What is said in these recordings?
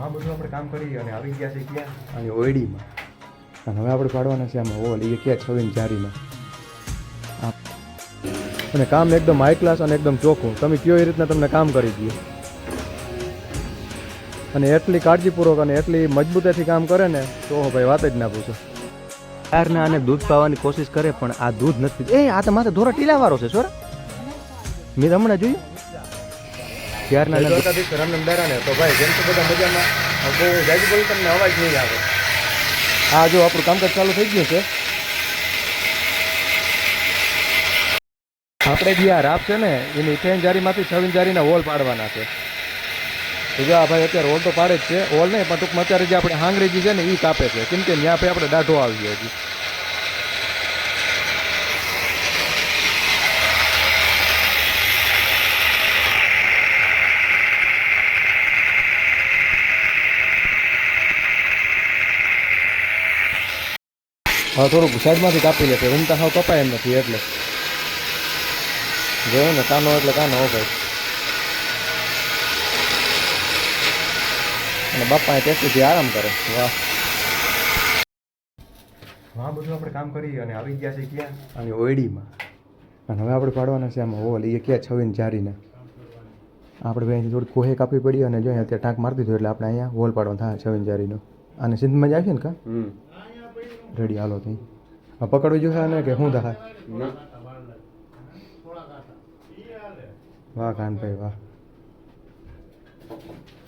આ બધું આપણે કામ કરી અને આવી ગયા છે ક્યાં અને ઓયડીમાં. અને હવે આપણે પાડવાના છે આમાં હોલ એ ક્યાં 6 ઇંચ જારીમાં. અને કામ એકદમ હાઈ ક્લાસ અને એકદમ ચોખ્ખું. તમે કયો એ રીતના તમને કામ કરી દઈએ. અને એટલી કાળજીપૂર્વક અને એટલી મજબૂતાઈથી કામ કરે ને તો ભાઈ વાત જ ના પૂછો. યારના આને દૂધ પાવાની કોશિશ કરે પણ આ દૂધ નથી. એ આ તો માથે ધોરા ટીલાવાળો છે સોરા. મેં હમણાં જોયું ત્યારના રામનંદારાને તો ભાઈ જેમ તો બધા મજામાં બહુ જાજી બોલી તમને અવાજ નહીં આવે. હા જો આપણું કામકાજ ચાલુ થઈ ગયું છે. આપણે જે આ રાપ છે ને એની 10 જારીમાંથી 6 ઇંચ જારીના હોલ પાડવાના છે. તો જો આ ભાઈ અત્યારે હોલ તો પાડે જ છે. હોલ નહીં પણ ટૂંકમાં અત્યારે જે આપણે હાંગરેજી છે ને એ કાપે છે. કેમ કે ત્યાં આપણે દાઢો આવી ગયો હજી. હા થોડુંક સાઈડમાંથી કાપી લે છે. ઊમતા હાવ કપાય એમ નથી એટલે જોયું ને કાનો એટલે કાનો હો ભાઈ. અને બાપા ટેસ્ટથી આરામ કરે. વાહ વાહ બધું આપણે કામ કરી અને આવી ગયા છે ક્યાં અને ઓયડીમાં. અને હવે આપણે પાડવાના છે આમાં હોલ એ ક્યાં 6 ઇંચ જારીને. આપણે ભાઈ થોડી કોહે કાપી પડી અને જો અત્યારે ટાંક મારી દીધું એટલે આપણે અહીંયા હોલ પાડવાનો થાય 6 ઇંચ જારીનો. અને સિંધમાં જ આવશે ને કા રેડી હાલો થઈ પકડવી જોઈએ આને કે શું થાય. વાહ કાનભાઈ વાહ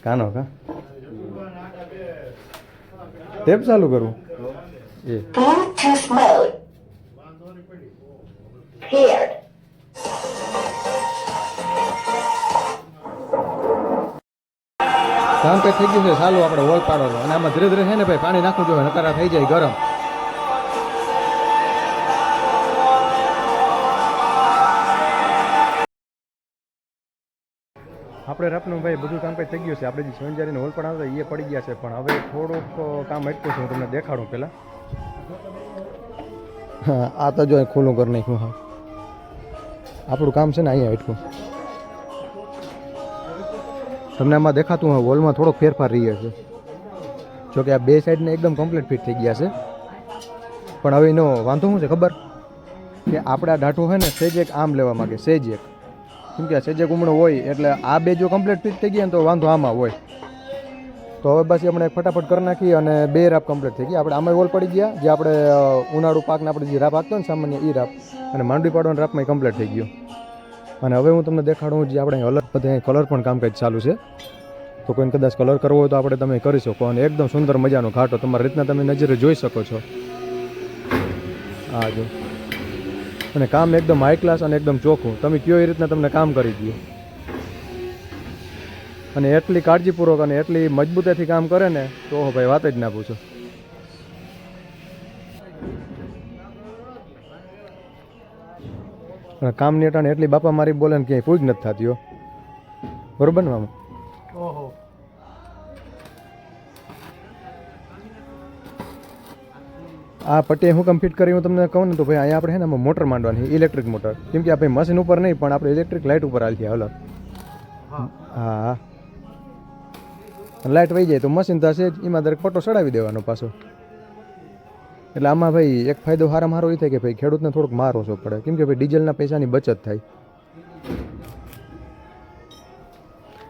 કાનો કા ટેપ ચાલુ કરું એ Bluetooth mode. Paired. કામ કંઈ થઈ ગયું છે ચાલુ આપણે હોલ પાડવાનો. અને આમાં ધીરે ધીરે છે ને ભાઈ પાણી નાખવું જોઈએ નકારા થઈ જાય ગરમ. આપણે રાપનું ભાઈ બધું કામ કંઈ થઈ ગયું છે. આપણે જે શિવંજારીને હોલ પણ આવતા એ પડી ગયા છે પણ હવે થોડુંક કામ અટકું છે. હું તમને દેખાડું પહેલાં. હા આ તો જો ખુલ્લું કરી નાખ્યું. હા આપણું કામ છે ને અહીંયા અટકું. તમને આમાં દેખાતું હોય હોલમાં થોડોક ફેરફાર રહે છે. જોકે આ બે સાઈડને એકદમ કમ્પ્લીટ ફિટ થઈ ગયા છે. પણ હવે એનો વાંધો શું છે ખબર કે આપણે આ ડાટું હોય ને સેજ એક આમ લેવા માગે સેજ એક. કેમ કે સેજ એક ઉમણો હોય એટલે આ બે જો કમ્પ્લીટ ફિટ થઈ ગયા ને તો વાંધો આમાં હોય. તો હવે બસ આપણે ફટાફટ કરી નાખી અને બે રાપ કમ્પ્લીટ થઈ ગયા. આપણે આમાં હોલ પડી ગયા જે આપણે ઉનાળુ પાકને આપણે જે રાપ આપતો ને સામાન્ય એ રાપ અને માંડવી પાડવાનો રાપમાં કમ્પ્લીટ થઈ ગયો. અને હવે હું તમને દેખાડું જે આપણે અલગ બધે કલર પણ કામકાજ ચાલુ છે. તો કોઈને કદાચ કલર કરવો હોય તો આપણે તમે કરી શકો. અને એકદમ સુંદર મજાનો ઘાટો તમારી રીતના તમે નજરે જોઈ શકો છો. હા જો અને કામ એકદમ હાઈ ક્લાસ અને એકદમ ચોખ્ખું. તમે કયો એ રીતના તમને કામ કરી દઈએ. અને એટલી કાળજીપૂર્વક અને એટલી મજબૂતાઈથી કામ કરે ને તો ભાઈ વાત જ ના પૂછો. કામની અટાણે એટલી બાપા મારી બોલે ને ક્યાંય પૂજ નથી થતી હો. બરોબર ને મામા? ઓહો આ પટ્ટી હું કામ ફિટ કરી હું તમને કહું ને તો ભાઈ અહીંયા આપણે છે ને આમાં મોટર માંડવાની ઇલેક્ટ્રિક મોટર. કેમ કે આપણે મશીન ઉપર નહીં પણ આપણે ઇલેક્ટ્રિક લાઇટ ઉપર હાલ છે અલગ. હા લાઇટ વહી જાય તો મશીન થશે જ એમાં દરેક પટ્ટો ચડાવી દેવાનો પાછો. એટલે આમાં ભાઈ એક ફાયદો સારામાં સારો એ થાય કે ભાઈ ખેડૂતને થોડુંક માર ઓછો પડે. કેમ કે ભાઈ ડીઝલના પૈસાની બચત થાય.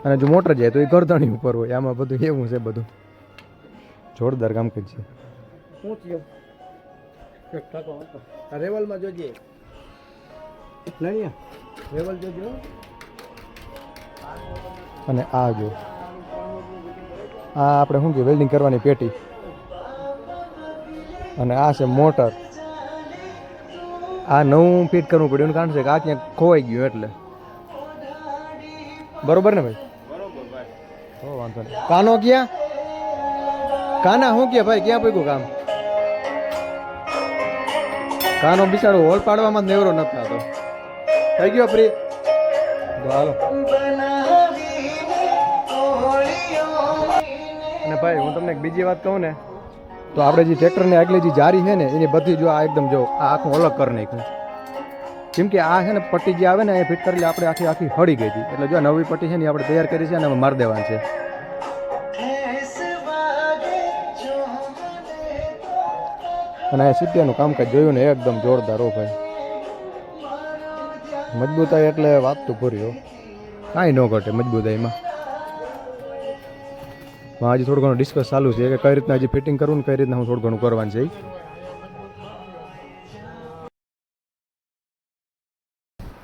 અને જો મોટર જાય તો એ ગરદણી ઉપર હોય. આમાં બધું એવું છે. બધું જોરદાર કામ કરી છે. શું થયું રેવલમાં જોજે રેવલ જોજો. અને આ જો આ આપણે શું કહેવાય વેલ્ડિંગ કરવાની પેટી. અને આ છે મોટર. આ નવું ફિટ કરવું પડ્યું એનું કારણ છે કે આ ક્યાંક ખોવાઈ ગયું એટલે. બરોબર ને ભાઈ? બરોબર ભાઈ. હો વાંધો નહીં. કાનો ક્યાં કાના શું કે ભાઈ ક્યાં પગ્યું કામ? કાનો બિચારો હોલ પાડવામાં જ નેવરો નથી થતો. થઈ ગયો ફ્રી? હાલો. અને ભાઈ હું તમને એક બીજી વાત કહું ને તો આપણે જે ટ્રેક્ટરની આગલી જે જારી છે ને એની બધી જો આ એકદમ જો આ આખું અલગ કરી નાખ્યું. કેમ કે આ છે ને પટ્ટી જે આવે ને એ ફિટ કરેલી આપણે આખી હળી ગઈ હતી. એટલે જો નવી પટ્ટી છે ને આપણે તૈયાર કરી છે અને મારી દેવાની છે. અને આ સીપિયાનું કામકાજ જોયું ને એકદમ જોરદાર હો ભાઈ, મજબૂતાઈ એટલે વાત તો પૂરી હો, કાંઈ ન ઘટે મજબૂતાઈમાં. હજી થોડું ઘણું ડિસ્કસ ચાલુ છે કે કઈ રીતના હજી ફિટિંગ કરવું ને કઈ રીતના હું થોડું ઘણું કરવાનું છે.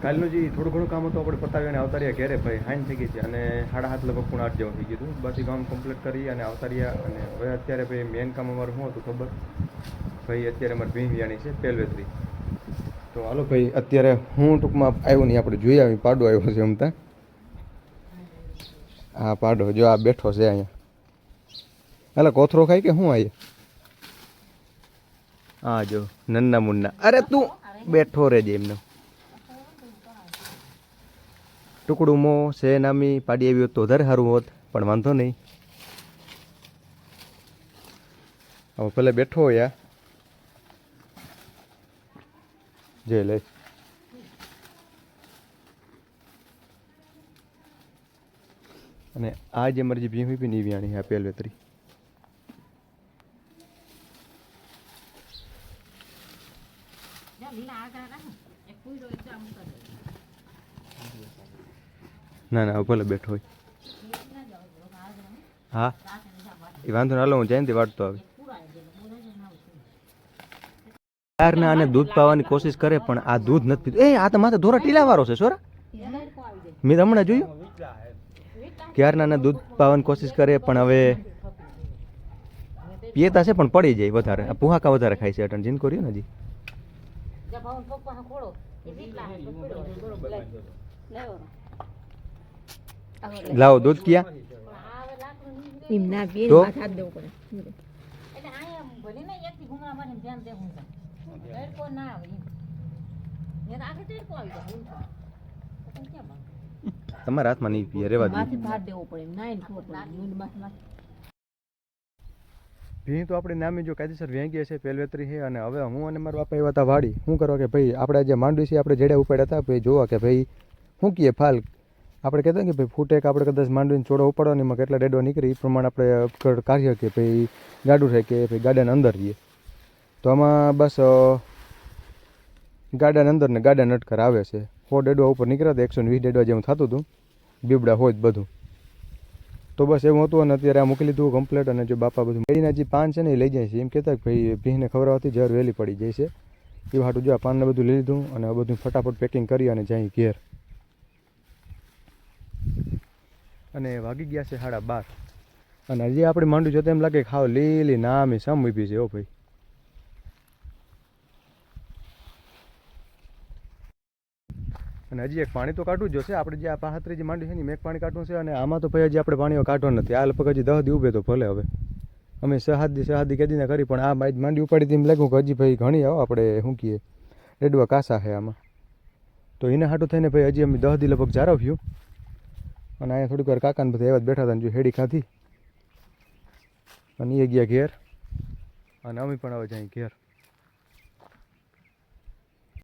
કાલનું જે થોડું ઘણું કામ હતું આપણે પતાવીને આવતા રહ્યા ઘેરે ભાઈ, હાઈન થઈ ગઈ છે અને 7:30 લગભગ પૂણા 8 જેવું થઈ ગયું હતું. બાકી કામ કમ્પ્લીટ કરી અને આવતા રહ્યા. અને હવે અત્યારે ભાઈ મેઇન કામ અમારું શું હતું ખબર ભાઈ, અત્યારે અમારે ભીમ વિયાણી છે પેલવેતરી. તો હાલો ભાઈ, અત્યારે હું ટૂંકમાં આવ્યો નહીં, આપણે જોઈ આવી પાડો આવ્યો છે અમતા. હા પાડો જો આ બેઠો છે અહીંયા. એટલે કોથરો ખાય કે શું અહીંયા? હા જો નન્ના મુન્ના, અરે તું બેઠો રહેજે એમને. ટુકડું મો છે નામી પાડી આવી હોત તો વધારે સારું હોત, પણ વાંધો નહીં. હવે ભલે બેઠો યા જે લે. અને આ જે મારી જે ભીમ બી નીવ્યાણી આ પેલવેતરી. ના ના ભલે બેઠો હોય. હા એ વાંધો ના, હાલો હું જયંતિ વાટતો આવી. યારના આને દૂધ પાવાની કોશિશ કરે પણ આ દૂધ નથી પીતું. એ આ તો માથે ધોરા ટીલા વાળો છે સોરા, મેં હમણાં જોયું. ક્યારના આને દૂધ પાવાની કોશિશ કરે પણ હવે પીતા છે પણ પડી જાય વધારે. આ પુહાકા વધારે ખાય છે અટન જીન કર્યું ને હજી. લાવો દૂધ કિયા તો તમારા હાથમાં નહીં પીએ, રેવા દે. ભીં તો આપણે નામી જો કાયદેસર વેંગીએ છે પેલવેતરી છે. અને હવે હું અને મારા બાપા એવા હતા વાડી. શું કરવા કે ભાઈ આપણે જે માંડવી છે આપણે જેડે ઉપાડ્યા હતા ભાઈ, જોવા કે ભાઈ શું કીએ ફાલ આપણે કહેતા કે ભાઈ ફૂટે આપણે કદાચ માંડવીને ચોડો ઉપાડવાની એમાં કેટલા ડેડો નીકળે એ પ્રમાણે આપણે કાર્ય કે ભાઈ ગાડું થાય કે ભાઈ ગાડાને અંદર રહીએ. તો આમાં બસ ગાડાને અંદર ને ગાડા નટકર આવે છે. 100 ડેડવા ઉપર નીકળ્યા હતા, 120 ડેડવા જેવું થતું હતું, બીબડા હોય જ બધું. તો બસ એવું હતું. અને અત્યારે આ મૂકી લીધું કમ્પ્લેટ. અને જો બાપા બધું મેળીના જે પાન છે ને એ લઈ જાય છે. એમ કહેતા કે ભાઈ ભીંને ખવડાવવાથી જર વહેલી પડી જાય છે એવું હાટું જો આ પાનને બધું લઈ લીધું. અને આ બધું ફટાફટ પેકિંગ કરી અને જાય ઘેર. અને વાગી ગયા છે 12:30. અને હજી આપણે માંડવી જોતા એમ લાગે ખાવ લીલી નામી સમ ઊભી છે. ઓ ભાઈ અને હજી એક પાણી તો કાઢવું જ જોશે. આપણે જે આ 35 જે માંડવી છે ને એક પાણી કાઢવું છે. અને આમાં તો ભાઈ હજી આપણે પાણીઓ કાઢવા નથી. આ લગભગ હજી 10 દી ઉભે તો ભલે. હવે અમે 6 દી કેદીના કરી પણ આ માંડવી ઉપાડી તેમ લાગ્યું કે હજી ભાઈ ઘણી આવો આપણે શું કહીએ રેડવા કાસા છે આમાં. તો એના હાટું થઈને ભાઈ હજી અમે 10 દી લગભગ જાળવ્યું. અને અહીંયા થોડીક વાર કાકાને બધા એવા જ બેઠા હતા ને જો હેડી ખાધી અને એ ગયા ઘેર. અને અમે પણ હવે જાય ઘેર.